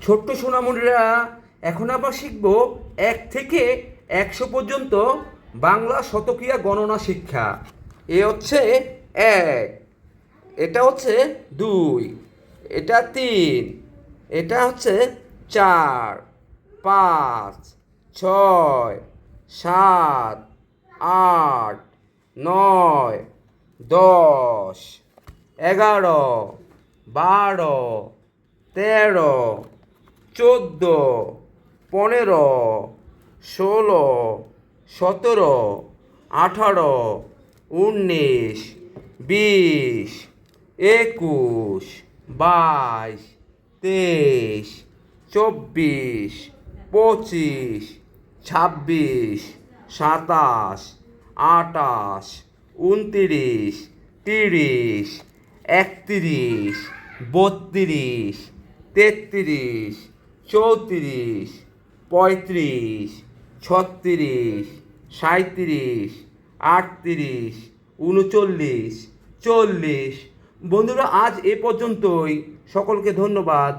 ছোট্ট সোনামণিরা, এখন আবার শিখব 1 থেকে 100 পর্যন্ত বাংলা শতক্রিয়া গণনা শিক্ষা। এ হচ্ছে 1, এটা হচ্ছে 2, এটা 3, এটা হচ্ছে 4, 5, 6, 7, 8, 9, 10, 11, 12, 13, 14, 15, 16, 17, 18, 19, 20, 21, 22, 23, 24, 25, 26, 27, 28, 29, 30, 31, 32, 33, 34, 35, 36, 37, 38, 39, 40। বন্ধুরা, আজ এ পর্যন্তই। সকলকে ধন্যবাদ।